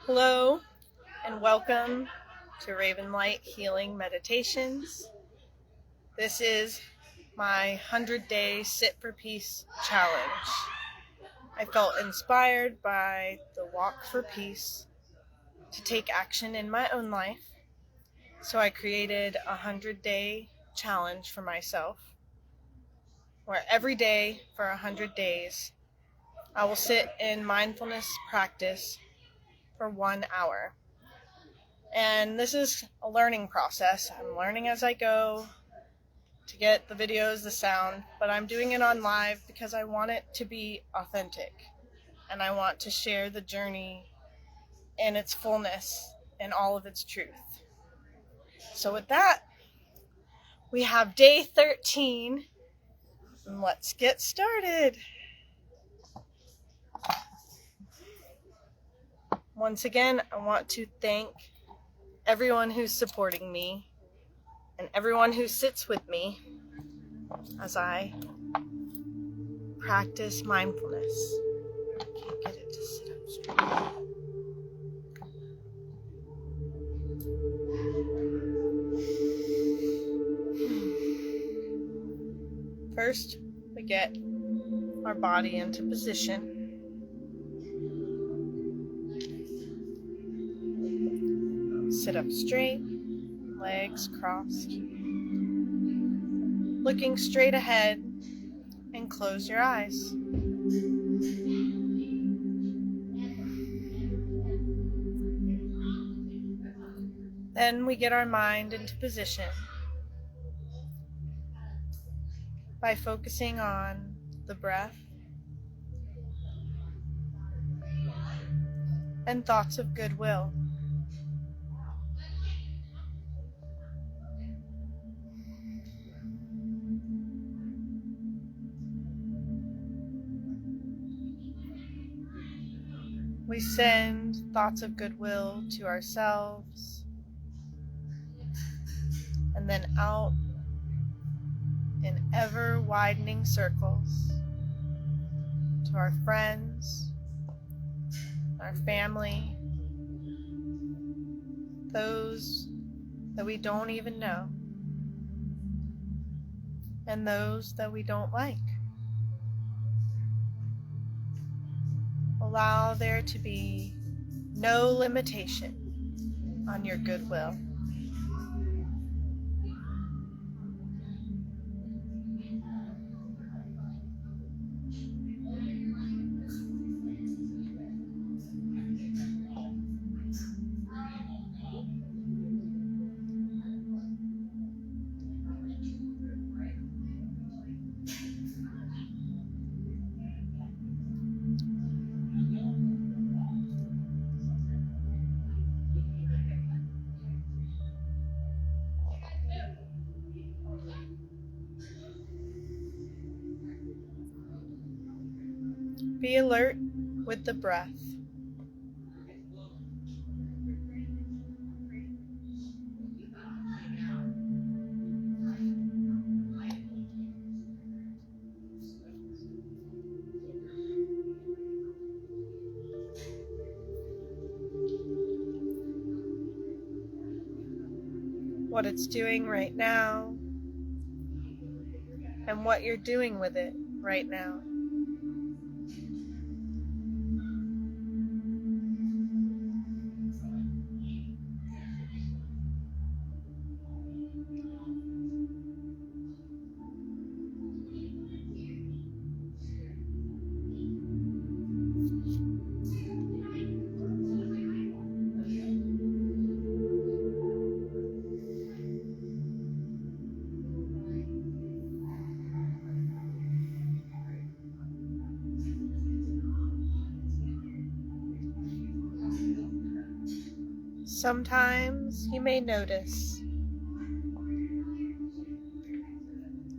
Hello and welcome to Raven Light Healing Meditations. This is my 100-day Sit for Peace challenge. I felt inspired by the Walk for Peace to take action in my own life, so I created a 100-day challenge for myself, where every day for 100 days I will sit in mindfulness practice for 1 hour. And this is a learning process. I'm learning as I go to get the videos, the sound, but I'm doing it on live because I want it to be authentic. And I want to share the journey in its fullness and all of its truth. So with that, we have day 13. And let's get started. Once again, I want to thank everyone who's supporting me and everyone who sits with me as I practice mindfulness. I can't get it to sit up straight. First, we get our body into position. Sit up straight, legs crossed, looking straight ahead, and close your eyes. Then we get our mind into position by focusing on the breath and thoughts of goodwill. We send thoughts of goodwill to ourselves and then out in ever-widening circles to our friends, our family, those that we don't even know, and those that we don't like. Allow there to be no limitation on your goodwill. Be alert with the breath. What it's doing right now, and what you're doing with it right now. Sometimes you may notice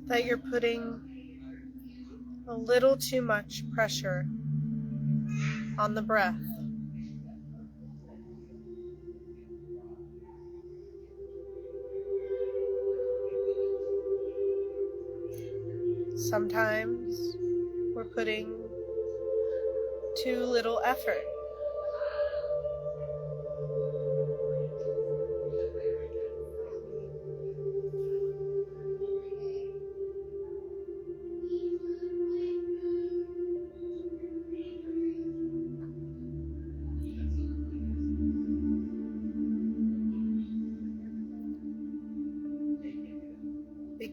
that you're putting a little too much pressure on the breath. Sometimes we're putting too little effort.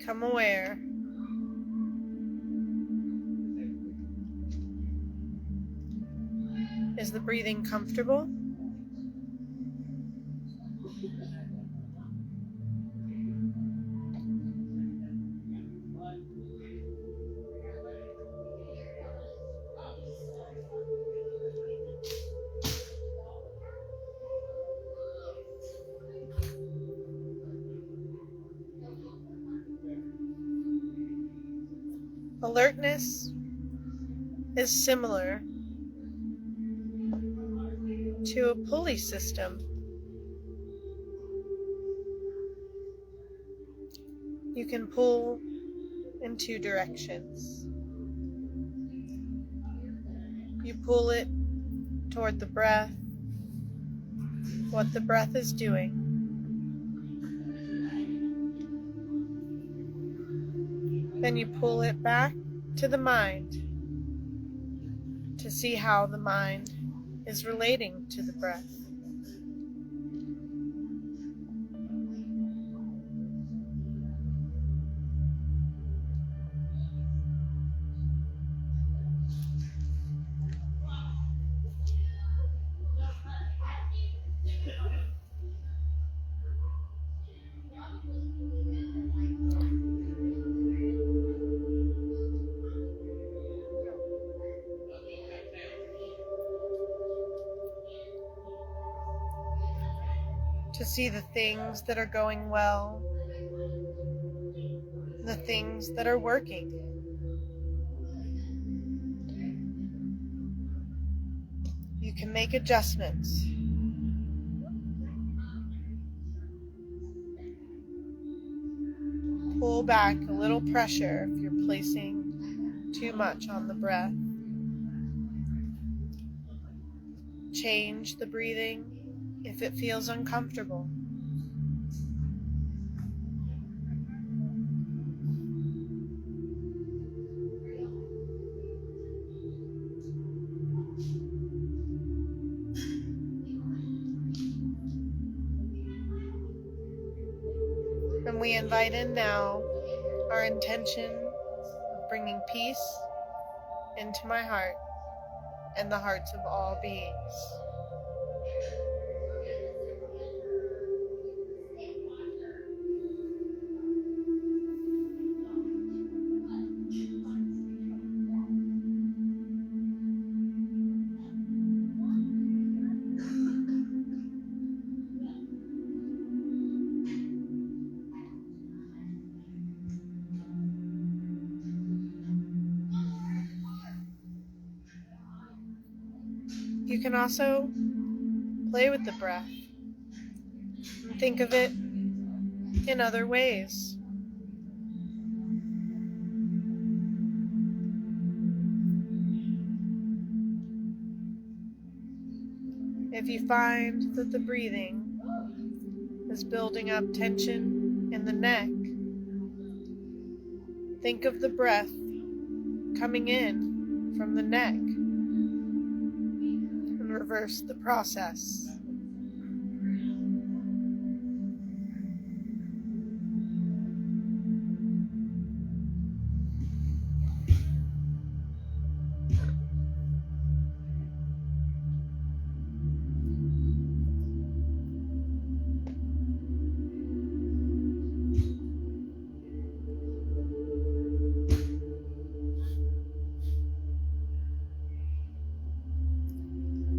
Become aware. Is the breathing comfortable? Alertness is similar to a pulley system. You can pull in two directions. You pull it toward the breath, what the breath is doing. Then you pull it back to the mind to see how the mind is relating to the breath. To see the things that are going well, the things that are working. You can make adjustments. Pull back a little pressure if you're placing too much on the breath. Change the breathing if it feels uncomfortable. And we invite in now our intention of bringing peace into my heart and the hearts of all beings. You can also play with the breath and think of it in other ways. If you find that the breathing is building up tension in the neck, think of the breath coming in from the neck and reverse the process.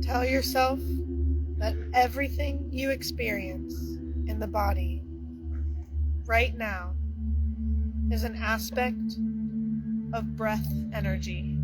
Tell yourself that everything you experience in the body right now is an aspect of breath energy.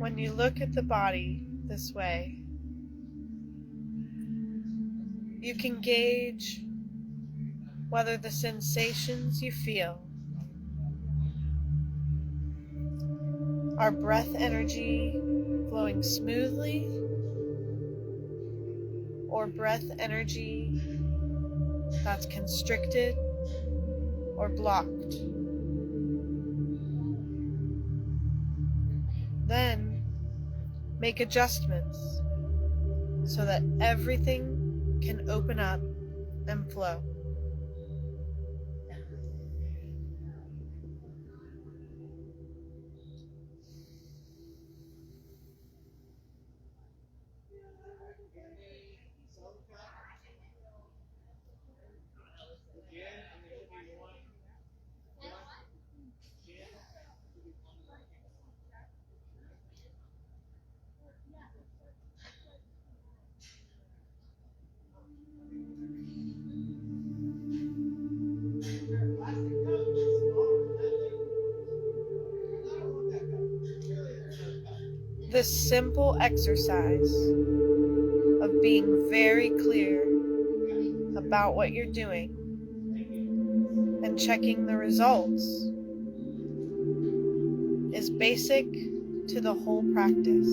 When you look at the body this way, you can gauge whether the sensations you feel are breath energy flowing smoothly or breath energy that's constricted or blocked. Then make adjustments so that everything can open up and flow. This simple exercise of being very clear about what you're doing and checking the results is basic to the whole practice.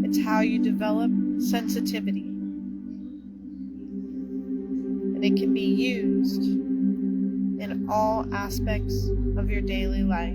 It's how you develop sensitivity, and it can be used in all aspects of your daily life.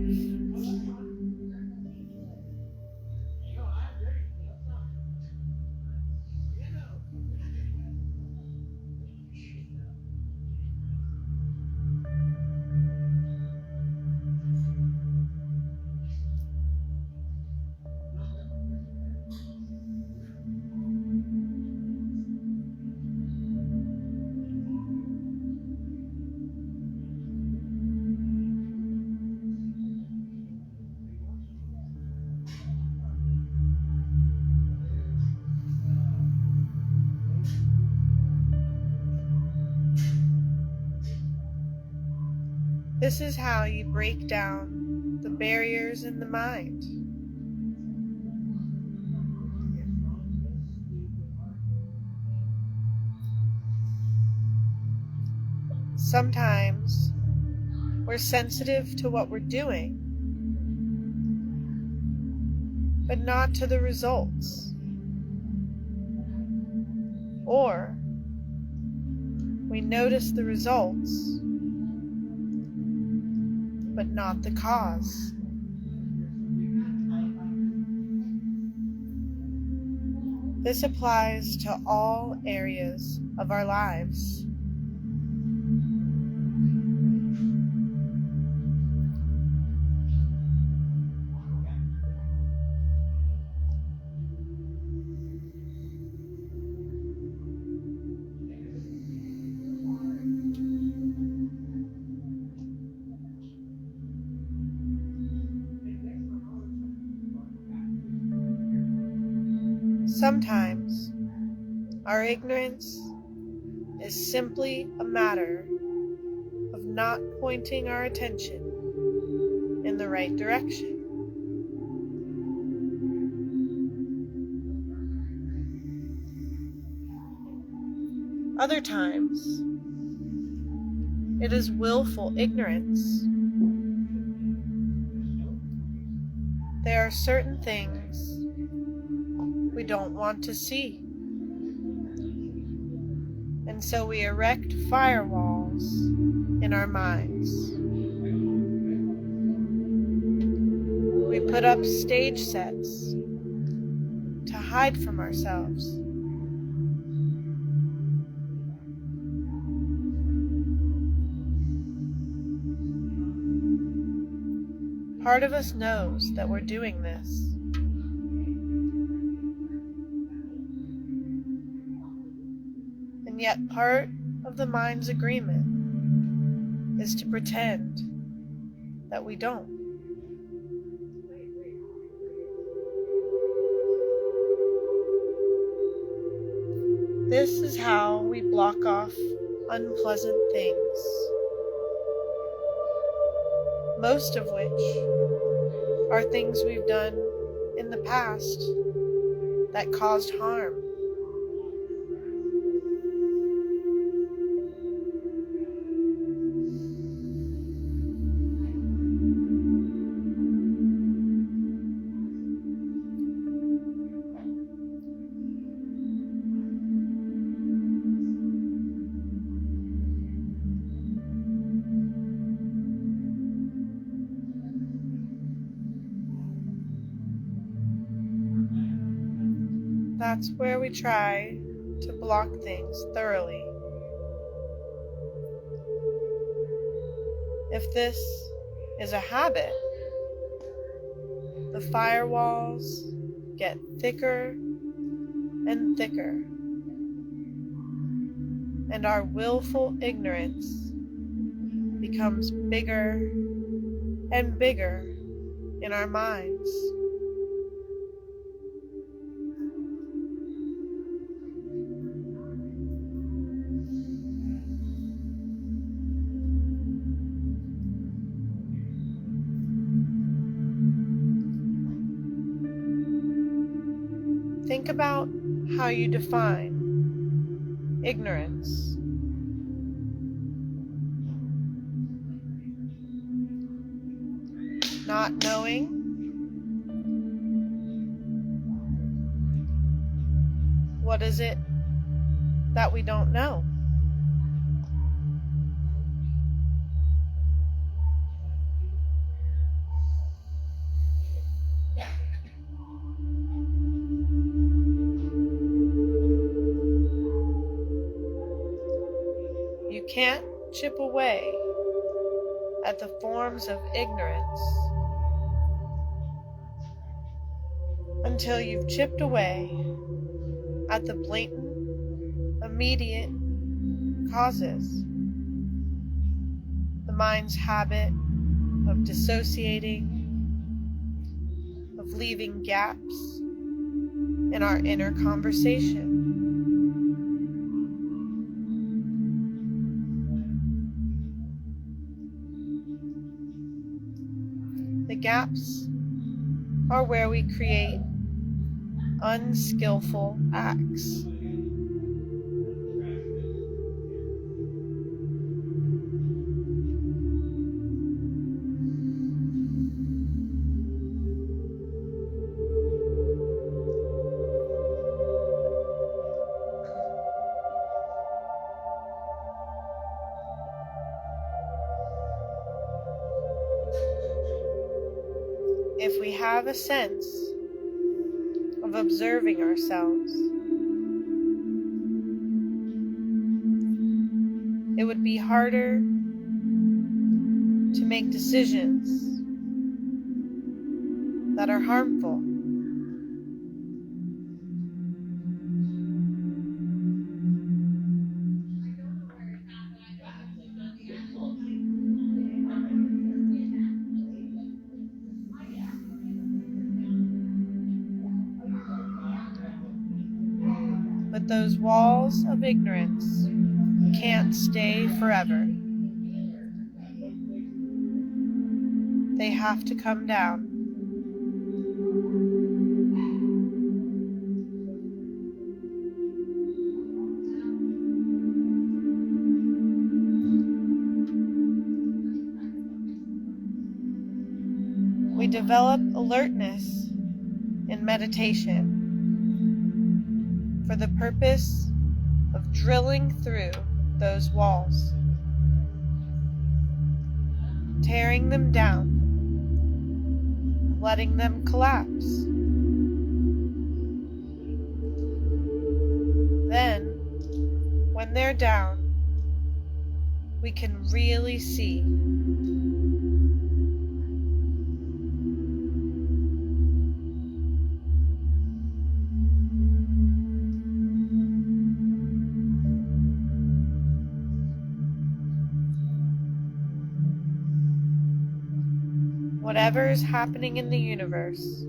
This is how you break down the barriers in the mind. Sometimes we're sensitive to what we're doing, but not to the results. Or we notice the results, but not the cause. This applies to all areas of our lives. Sometimes our ignorance is simply a matter of not pointing our attention in the right direction. Other times, it is willful ignorance. There are certain things we don't want to see, and so we erect firewalls in our minds. We put up stage sets to hide from ourselves. Part of us knows that we're doing this. And yet part of the mind's agreement is to pretend that we don't. This is how we block off unpleasant things. most of which are things we've done in the past that caused harm. That's where we try to block things thoroughly. If this is a habit, the firewalls get thicker and thicker, and our willful ignorance becomes bigger and bigger in our minds. Think about how you define ignorance. Not knowing, what is it that we don't know? You can't chip away at the forms of ignorance until you've chipped away at the blatant, immediate causes. The mind's habit of dissociating, of leaving gaps in our inner conversation. The gaps are where we create unskillful acts. If we have a sense of observing ourselves, it would be harder to make decisions that are harmful. But those walls of ignorance can't stay forever. They have to come down. We develop alertness in meditation for the purpose of drilling through those walls, tearing them down, letting them collapse. Then, when they're down, we can really see. Whatever is happening in the universe,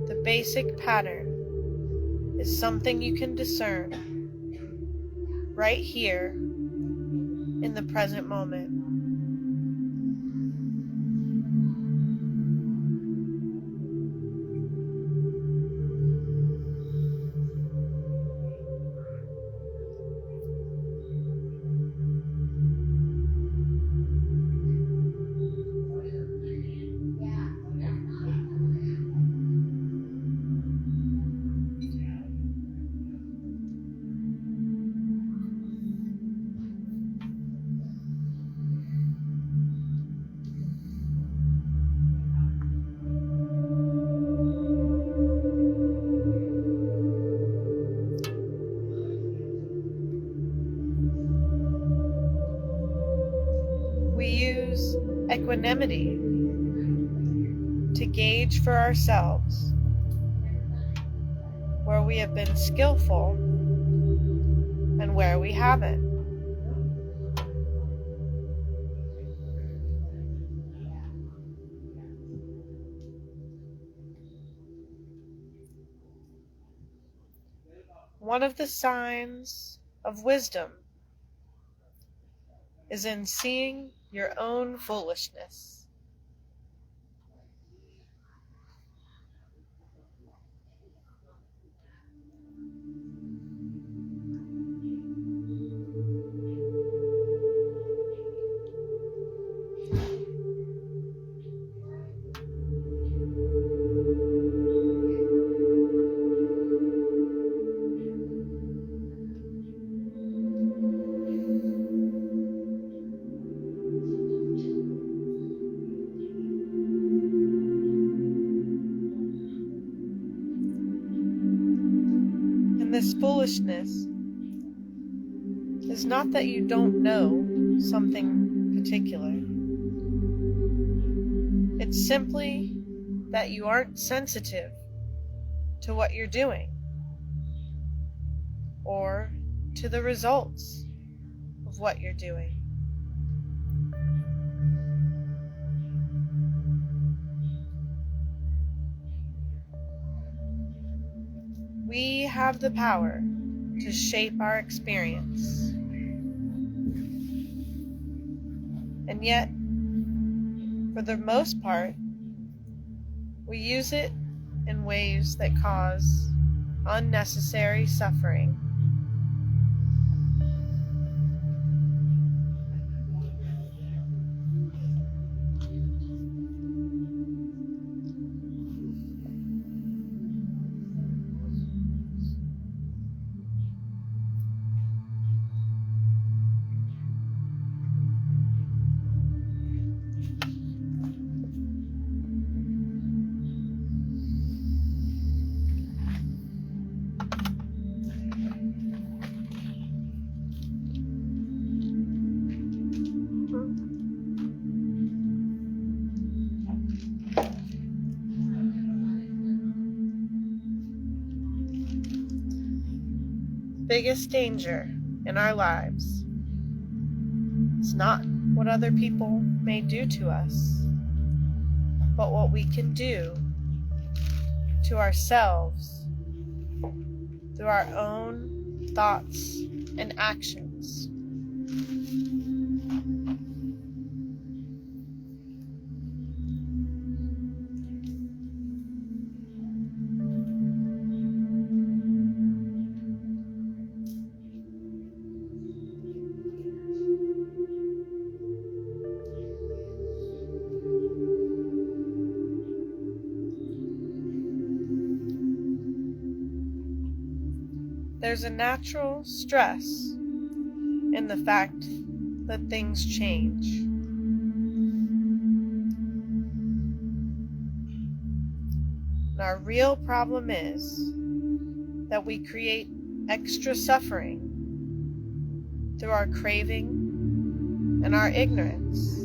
the basic pattern is something you can discern right here in the present moment. equanimity to gauge for ourselves where we have been skillful and where we haven't. One of the signs of wisdom is in seeing your own foolishness. And this foolishness is not that you don't know something particular. It's simply that you aren't sensitive to what you're doing or to the results of what you're doing. We have the power to shape our experience. And yet, for the most part, we use it in ways that cause unnecessary suffering. Biggest danger in our lives is not what other people may do to us, but what we can do to ourselves through our own thoughts and actions. There's a natural stress in the fact that things change. And our real problem is that we create extra suffering through our craving and our ignorance.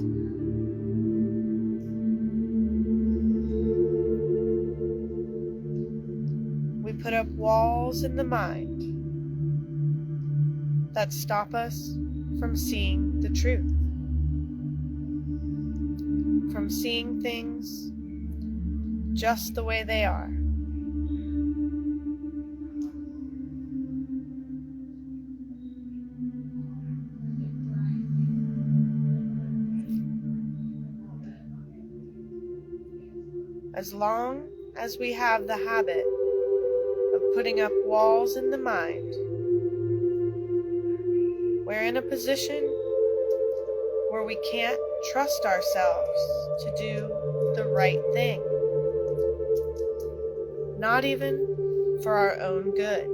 We put up walls in the mind that stop us from seeing the truth, from seeing things just the way they are. As long as we have the habit of putting up walls in the mind, we're in a position where we can't trust ourselves to do the right thing, not even for our own good.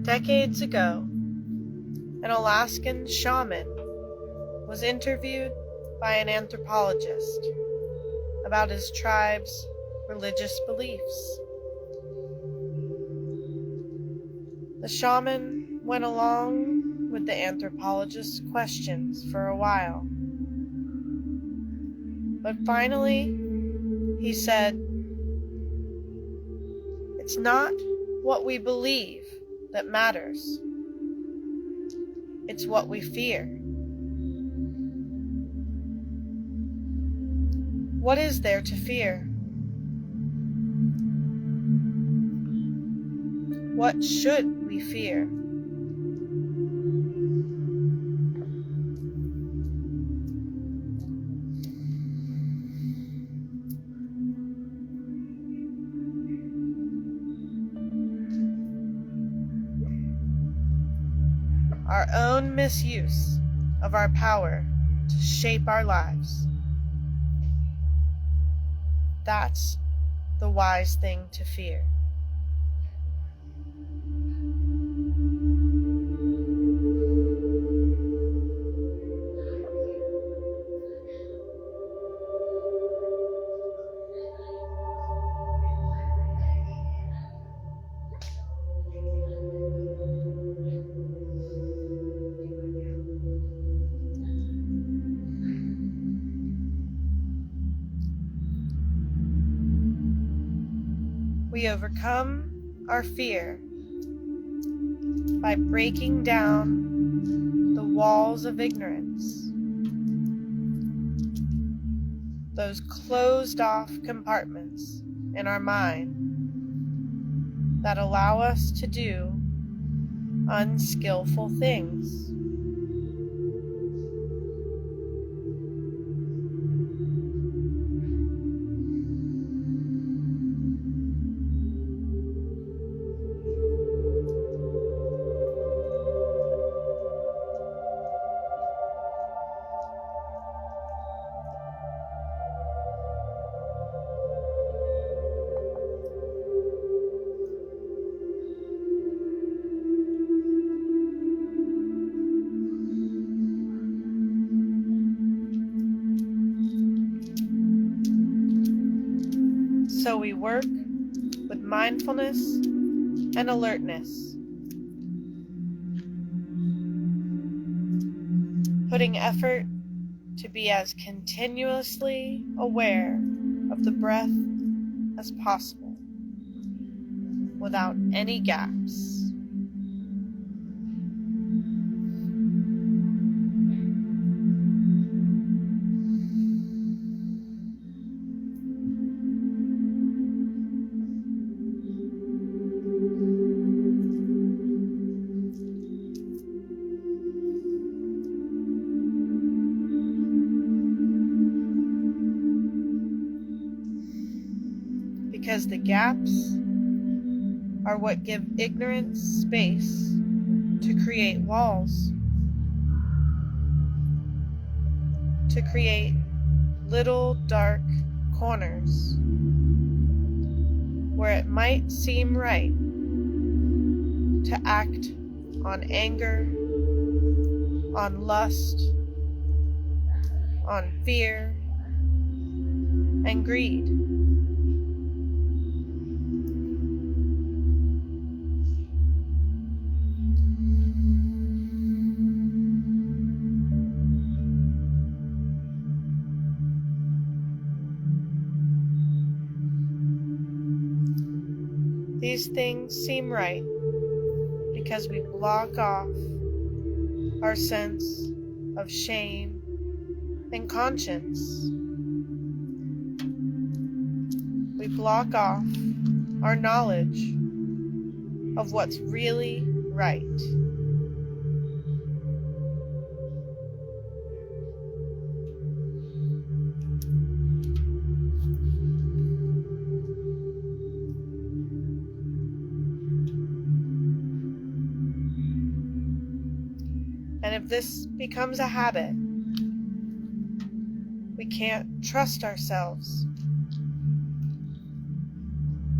Decades ago, an Alaskan shaman was interviewed by an anthropologist about his tribe's religious beliefs. The shaman went along with the anthropologist's questions for a while, but finally he said, "It's not what we believe that matters. It's what we fear." What is there to fear? What should we fear? Our own misuse of our power to shape our lives. That's the wise thing to fear. We overcome our fear by breaking down the walls of ignorance, those closed off compartments in our mind that allow us to do unskillful things. So we work with mindfulness and alertness, putting effort to be as continuously aware of the breath as possible, without any gaps. Because the gaps are what give ignorance space to create walls, to create little dark corners where it might seem right to act on anger, on lust, on fear, and greed. These things seem right because we block off our sense of shame and conscience. We block off our knowledge of what's really right. And if this becomes a habit, we can't trust ourselves.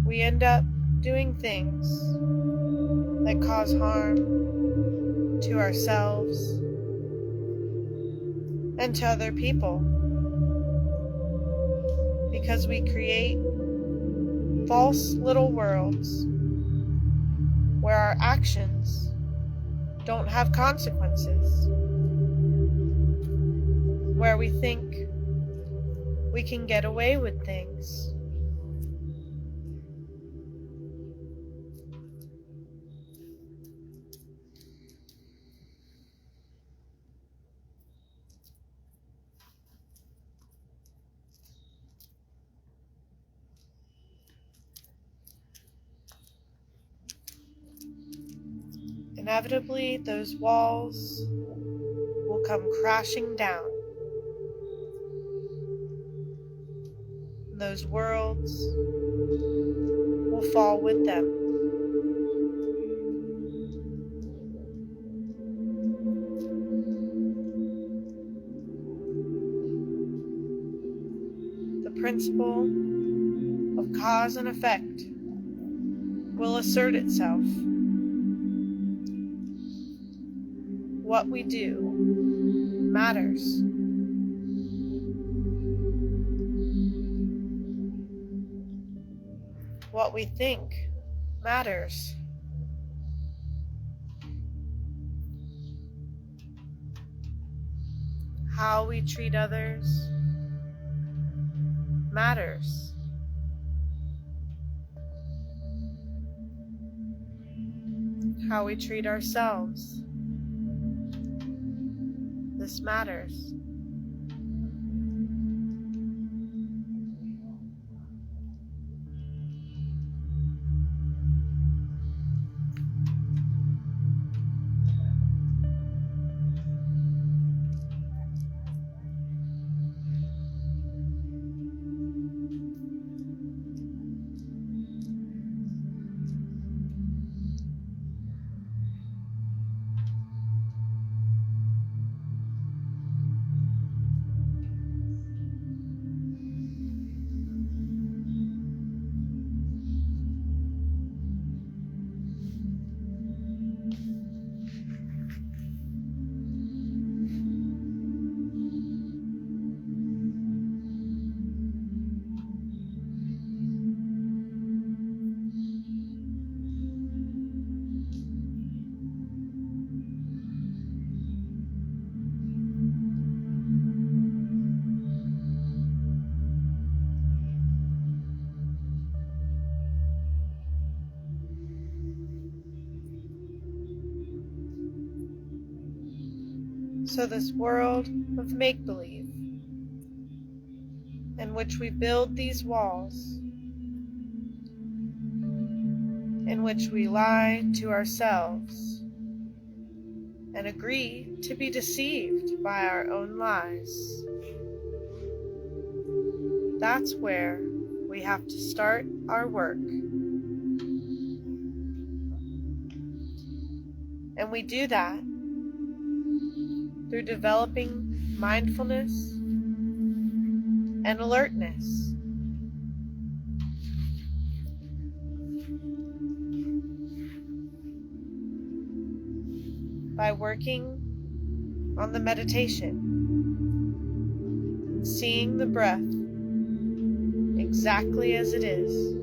We end up doing things that cause harm to ourselves and to other people, because we create false little worlds where our actions don't have consequences, where we think we can get away with things. Inevitably, those walls will come crashing down. Those worlds will fall with them. The principle of cause and effect will assert itself. What we do matters. What we think matters. How we treat others matters. How we treat ourselves, this matters. So this world of make-believe, in which we build these walls, in which we lie to ourselves and agree to be deceived by our own lies, that's where we have to start our work. And we do that through developing mindfulness and alertness. By working on the meditation, seeing the breath exactly as it is.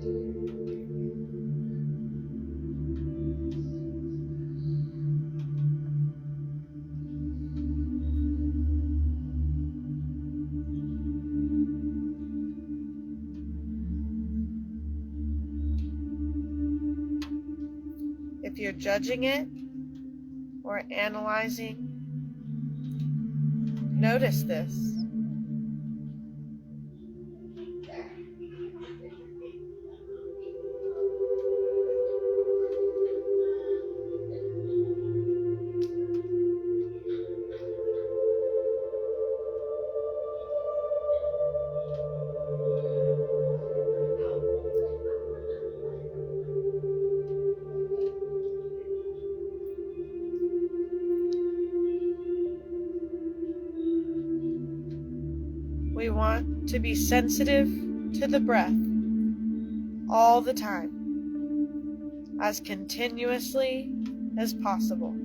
If you're judging it or analyzing, notice this. We want to be sensitive to the breath all the time. as continuously as possible.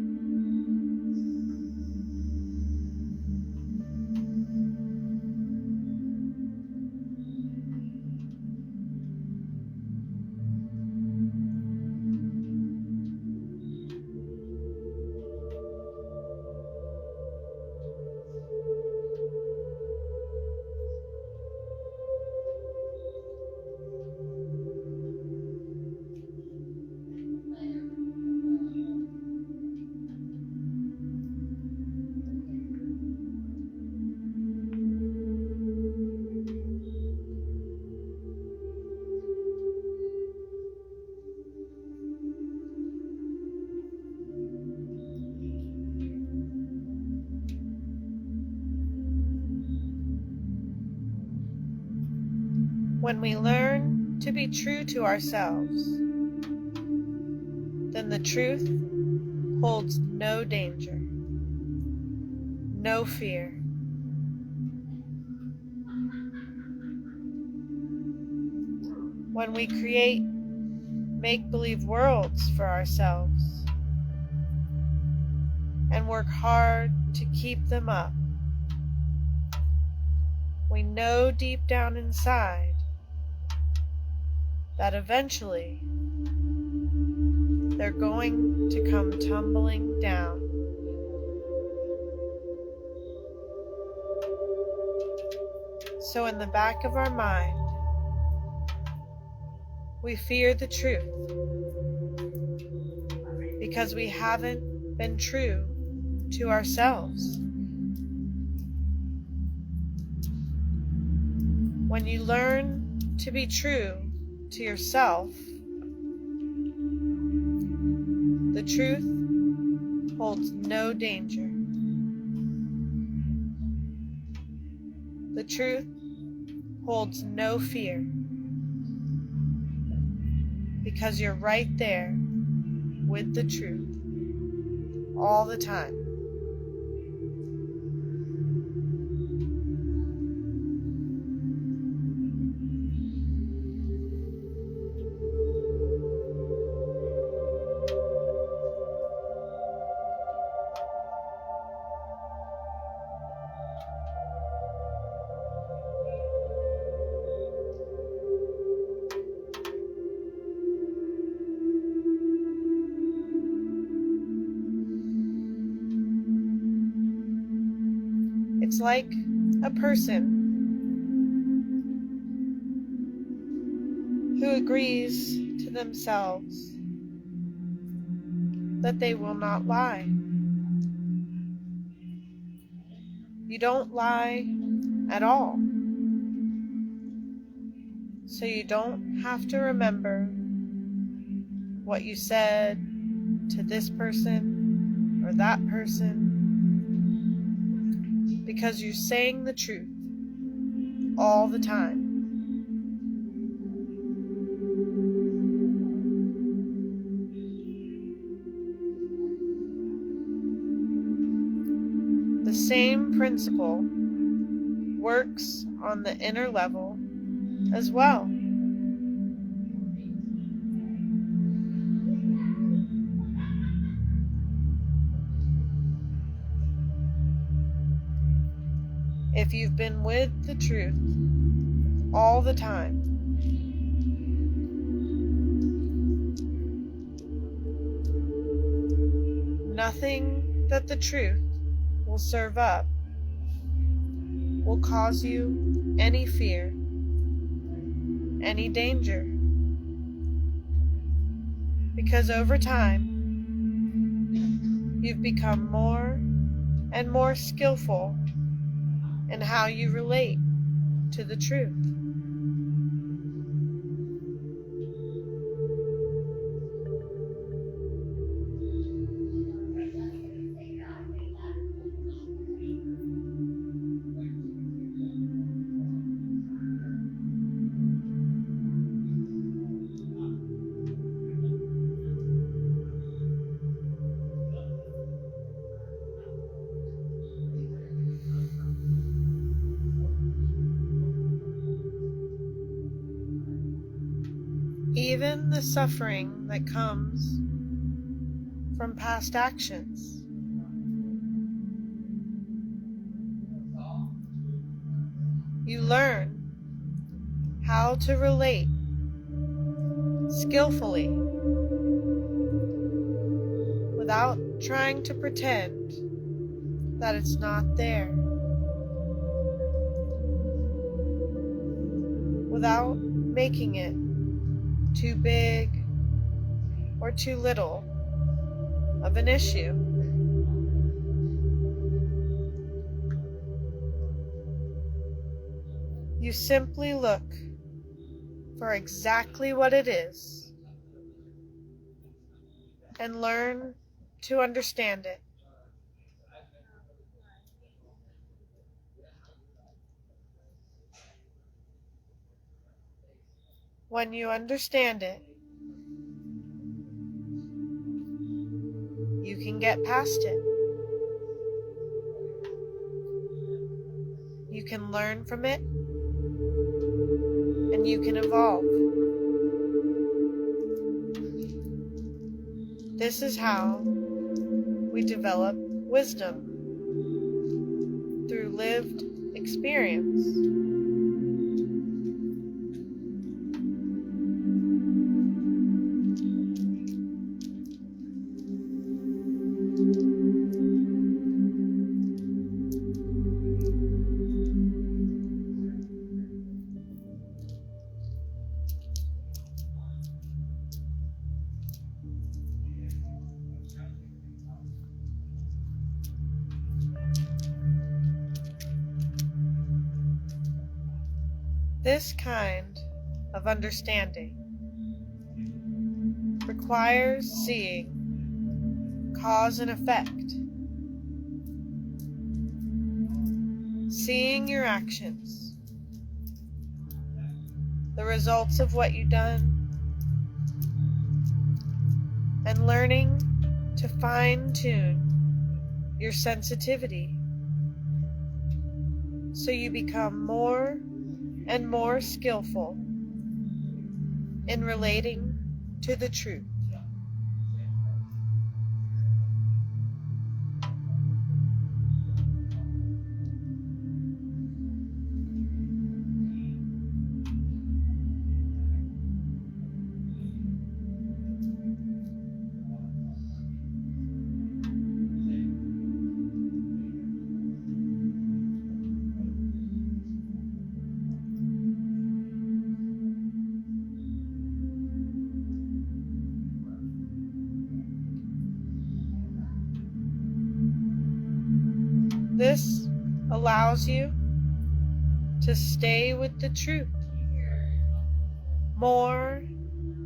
When we learn to be true to ourselves, then the truth holds no danger, no fear. When we create make-believe worlds for ourselves and work hard to keep them up, we know deep down inside that eventually they're going to come tumbling down. So in the back of our mind, we fear the truth because we haven't been true to ourselves. When you learn to be true to yourself, the truth holds no danger. The truth holds no fear because you're right there with the truth all the time. It's like a person who agrees to themselves that they will not lie. You don't lie at all, so you don't have to remember what you said to this person or that person, because you're saying the truth all the time. The same principle works on the inner level as well. If you've been with the truth all the time, nothing that the truth will serve up will cause you any fear, any danger. Because over time, you've become more and more skillful in how you relate to the truth. even the suffering that comes from past actions. You learn how to relate skillfully without trying to pretend that it's not there, without making it too big or too little of an issue. You simply look for exactly what it is and learn to understand it. When you understand it, you can get past it. You can learn from it, and you can evolve. This is how we develop wisdom, through lived experience. This kind of understanding requires seeing cause and effect, seeing your actions, the results of what you've done, and learning to fine-tune your sensitivity so you become more and more skillful in relating to the truth. This allows you to stay with the truth more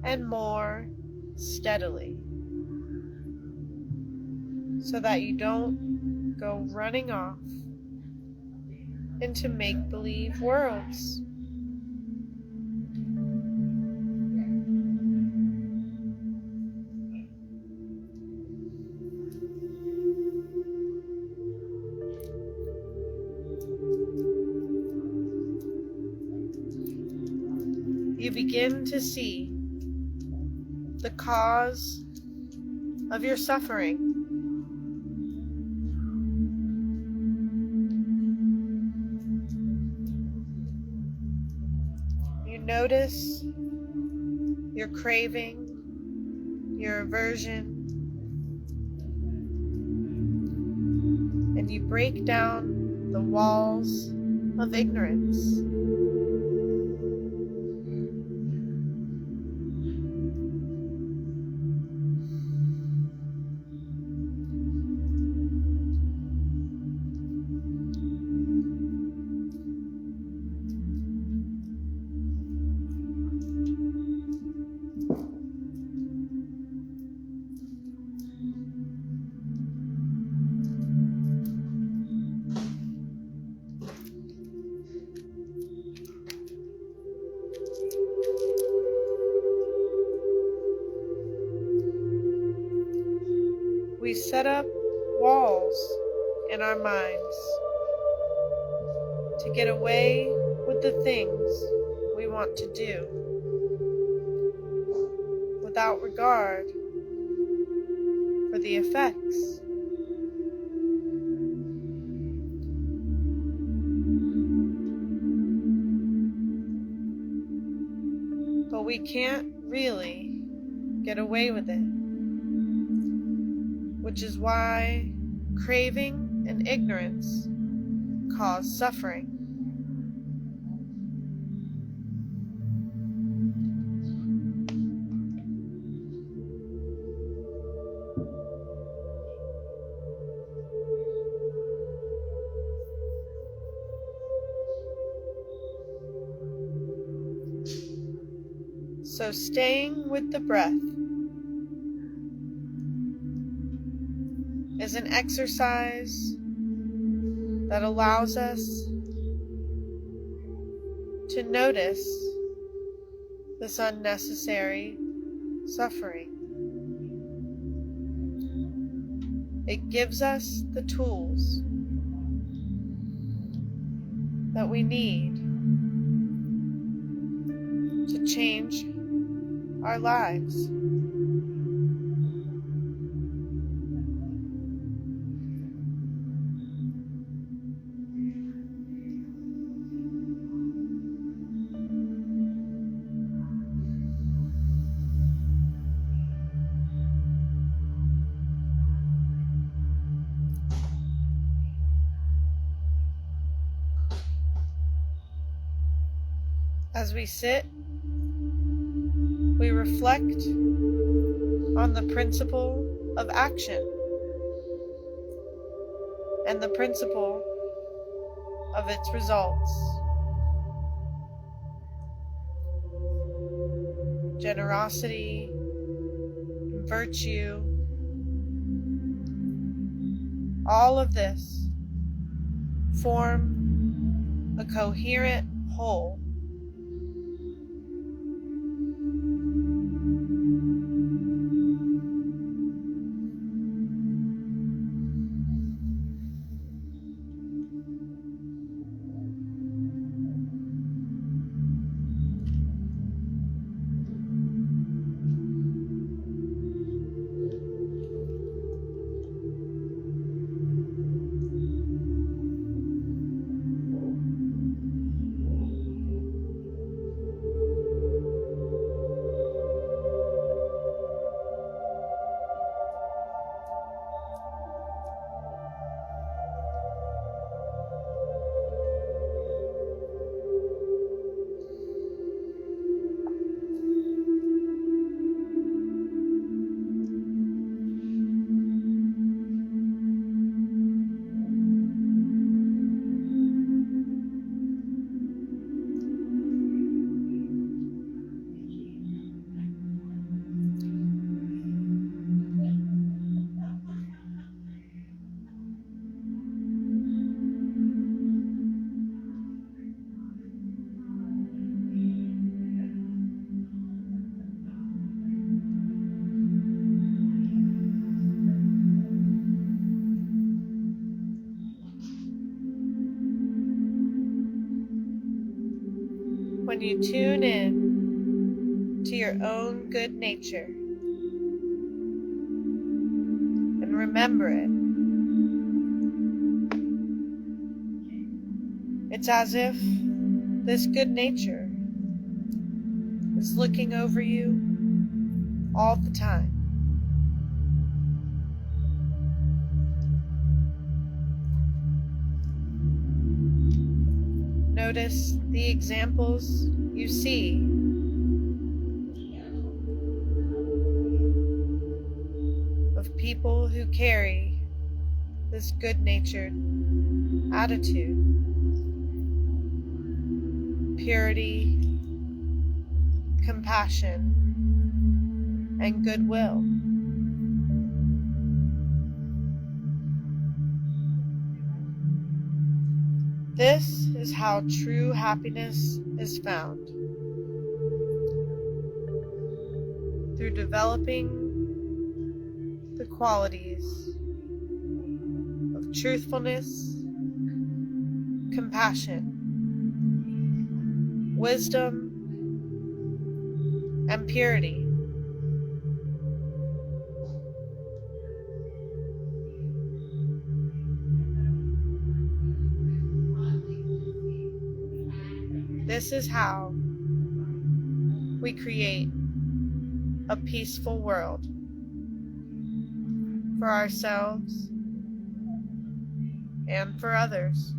and more steadily, so that you don't go running off into make-believe worlds. You begin to see the cause of your suffering. You notice your craving, your aversion, and you break down the walls of ignorance. We set up walls in our minds to get away with the things we want to do, without regard for the effects. But we can't really get away with it, which is why craving and ignorance cause suffering. So staying with the breath is an exercise that allows us to notice this unnecessary suffering. It gives us the tools that we need to change our lives. As we sit, we reflect on the principle of action and the principle of its results. Generosity, virtue, all of this form a coherent whole. When you tune in to your own good nature and remember it, it's as if this good nature is looking over you all the time. Notice the examples you see of people who carry this good-natured attitude, purity, compassion, and goodwill. This is how true happiness is found, through developing the qualities of truthfulness, compassion, wisdom, and purity. This is how we create a peaceful world for ourselves and for others.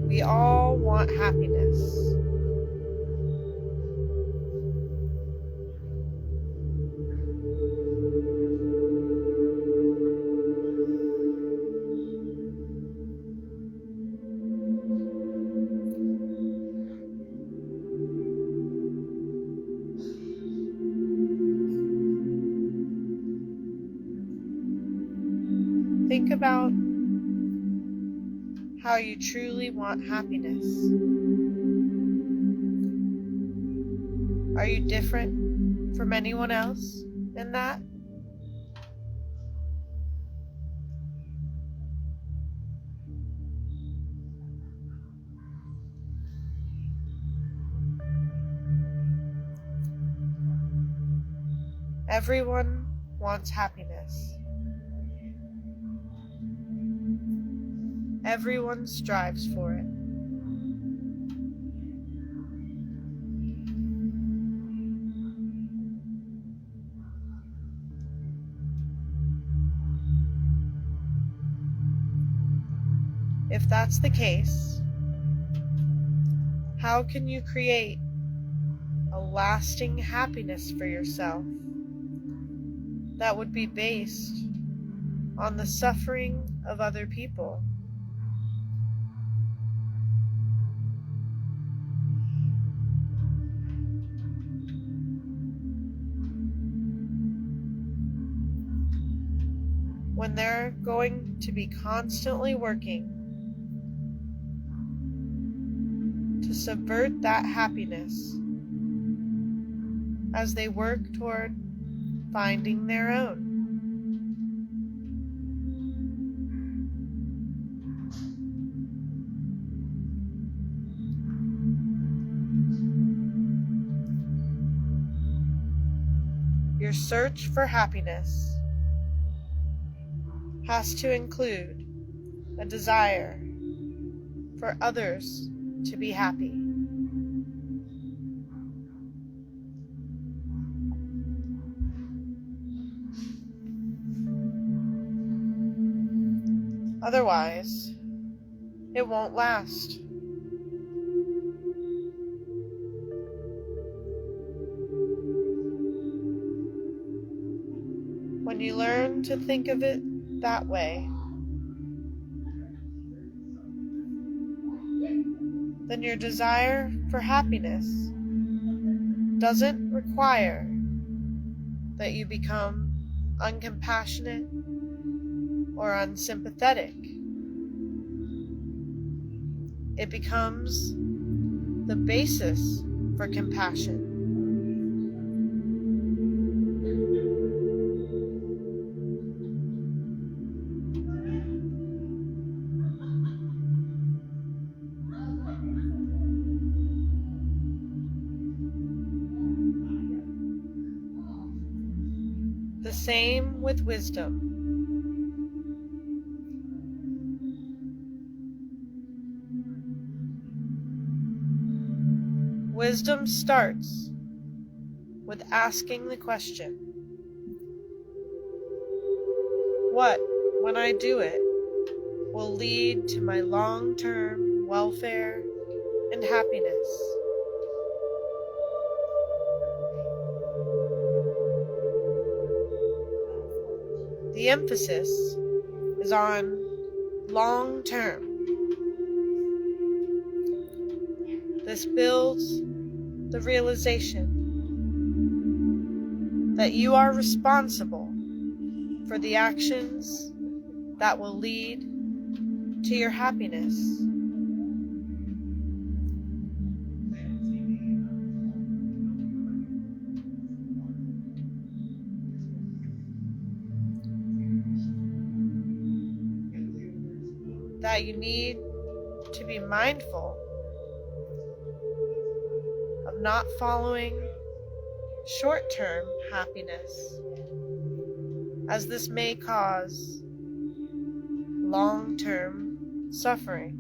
We all want happiness. Think about how you truly want happiness. Are you different from anyone else in that? Everyone wants happiness. Everyone strives for it. If that's the case, how can you create a lasting happiness for yourself that would be based on the suffering of other people? When they're going to be constantly working to subvert that happiness as they work toward finding their own. Your search for happiness has to include a desire for others to be happy. Otherwise, it won't last. When you learn to think of it that way, then your desire for happiness doesn't require that you become uncompassionate or unsympathetic. It becomes the basis for compassion. The same with wisdom. Wisdom starts with asking the question, what, when I do it, will lead to my long-term welfare and happiness? The emphasis is on long-term. This builds the realization that you are responsible for the actions that will lead to your happiness. that you need to be mindful of not following short-term happiness, as this may cause long-term suffering.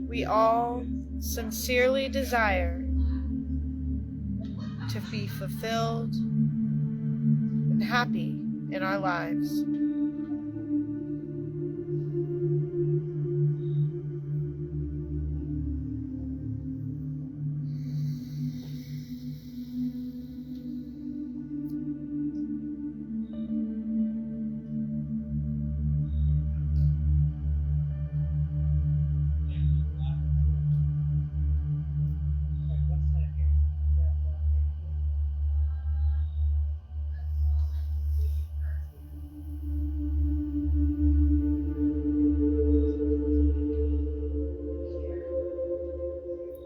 We all sincerely desire to be fulfilled and happy in our lives.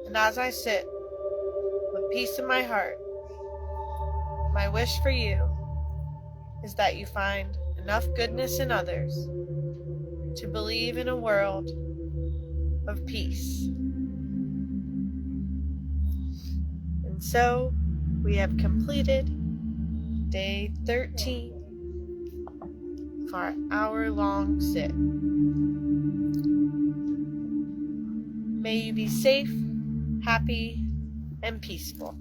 And as I sit with peace in my heart, my wish for you is that you find enough goodness in others to believe in a world of peace. And so we have completed day 13 of our hour-long sit. May you be safe, happy, and peaceful.